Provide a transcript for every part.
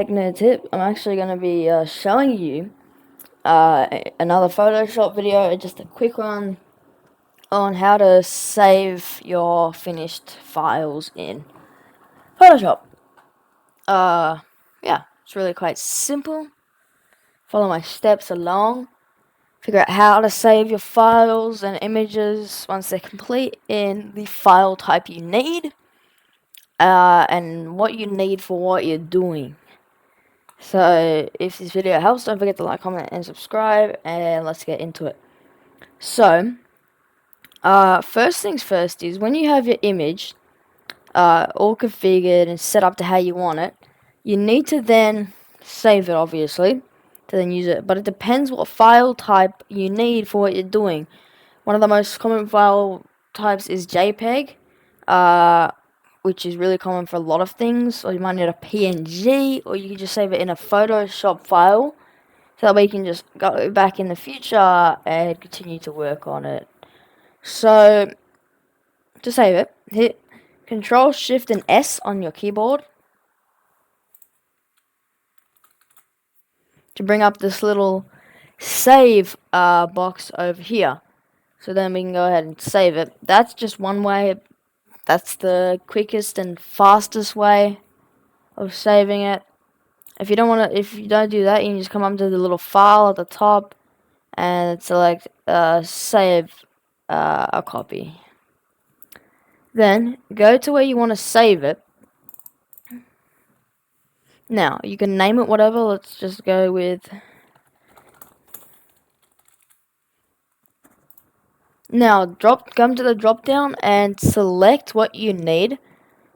Techno tip, I'm actually going to be showing you another Photoshop video, just a quick one on how to save your finished files in Photoshop. Yeah, it's really quite simple. Follow my steps along. Figure out how to save your files and images once they're complete in the file type you need, and what you need for what you're doing. So, if this video helps, don't forget to like, comment, and subscribe, and let's get into it. So, first things first is when you have your image all configured and set up to how you want it, you need to then save it, obviously, to then use it. But it depends what file type you need for what you're doing. One of the most common file types is JPEG, which is really common for a lot of things. Or you might need a PNG, or you can just save it in a Photoshop file, so that way you can just go back in the future and continue to work on it. So, to save it, hit Control Shift and S on your keyboard to bring up this little save box over here. So then we can go ahead and save it. That's just one way. That's the quickest and fastest way of saving it. If you don't do that, you can just come up to the little file at the top and select save a copy. Then go to where you want to save it. Now you can name it whatever. Let's just go with. Now come to the drop down and select what you need.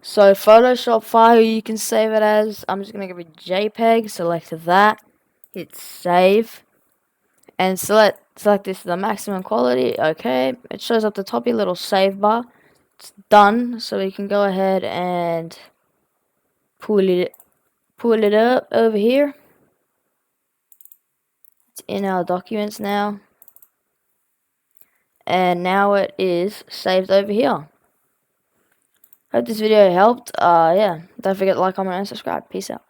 So Photoshop file you can save it as. I'm just gonna give it JPEG. Select that. Hit save. And select this to the maximum quality. Okay. It shows up the top your little save bar. It's done. So we can go ahead and pull it up over here. It's in our documents now. And now it is saved over here. Hope this video helped. Yeah, don't forget to like, comment, and subscribe. Peace out.